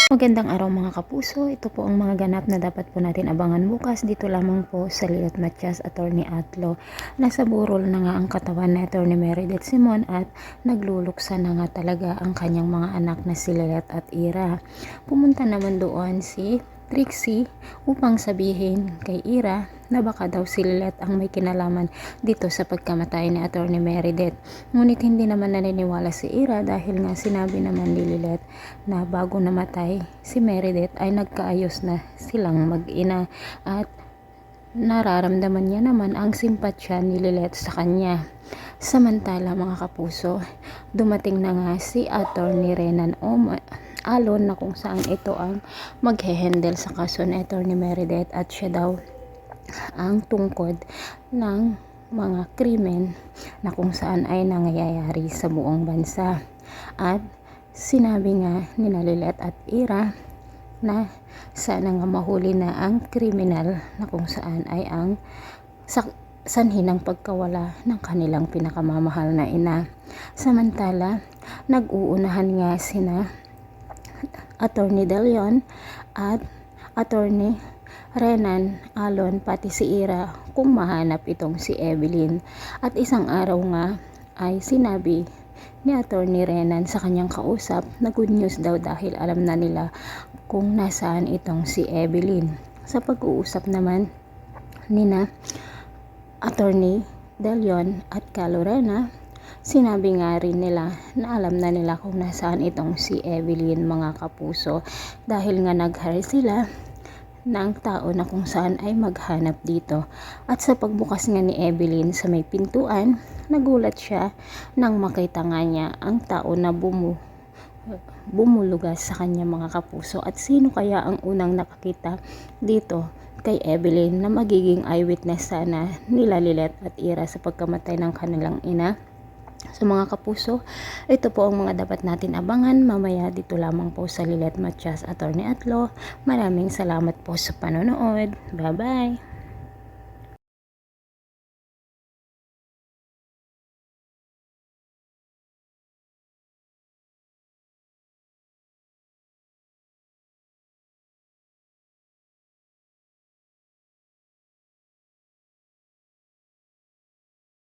Magandang araw mga kapuso, ito po ang mga ganap na dapat po natin abangan bukas dito lamang po sa Lilat Matias, Attorney Atlo. Nasa burol na nga ang katawan ni Attorney Meredith Simon at nagluluksa na nga talaga ang kanyang mga anak na si Lilat at Ira. Pumunta naman doon si Trixie upang sabihin kay Ira na baka daw si Lilet ang may kinalaman dito sa pagkamatay ni Attorney Meredith. Ngunit hindi naman naniniwala si Ira dahil nga sinabi naman ni Lilet na bago namatay si Meredith ay nagkaayos na silang mag-ina at nararamdaman niya naman ang simpatsya ni Lilet sa kanya. Samantala mga kapuso, dumating na nga si Attorney Renan Alon na kung saan ito ang maghe-handle sa kaso ni Attorney Meredith at siya daw ang tungkod ng mga krimen na kung saan ay nangyayari sa buong bansa. At sinabi nga ni Lilet at Ira na sana nga mahuli na ang kriminal na kung saan ay ang sanhi ng pagkawala ng kanilang pinakamamahal na ina. Samantala, nag-uunahan nga sina Attorney De Leon at Attorney Renan Alon pati si Ira kung mahanap itong si Evelyn. At isang araw nga ay sinabi ni Attorney Renan sa kanyang kausap na good news daw dahil alam na nila kung nasaan itong si Evelyn. Sa pag-uusap naman nina Attorney De Leon at Calorena, sinabi nga rin nila na alam na nila kung nasaan itong si Evelyn mga kapuso dahil nga nag-hire sila ng tao na kung saan ay maghanap dito. At sa pagbukas nga ni Evelyn sa may pintuan, nagulat siya nang makita nga niya ang tao na bumulugas sa kanya mga kapuso. At sino kaya ang unang nakakita dito kay Evelyn na magiging eyewitness sana nila Lilet at Ira sa pagkamatay ng kanilang ina? So mga kapuso, ito po ang mga dapat natin abangan mamaya dito lamang po sa Lilet Matias, Attorney Atlo. Maraming salamat po sa panonood. Bye bye!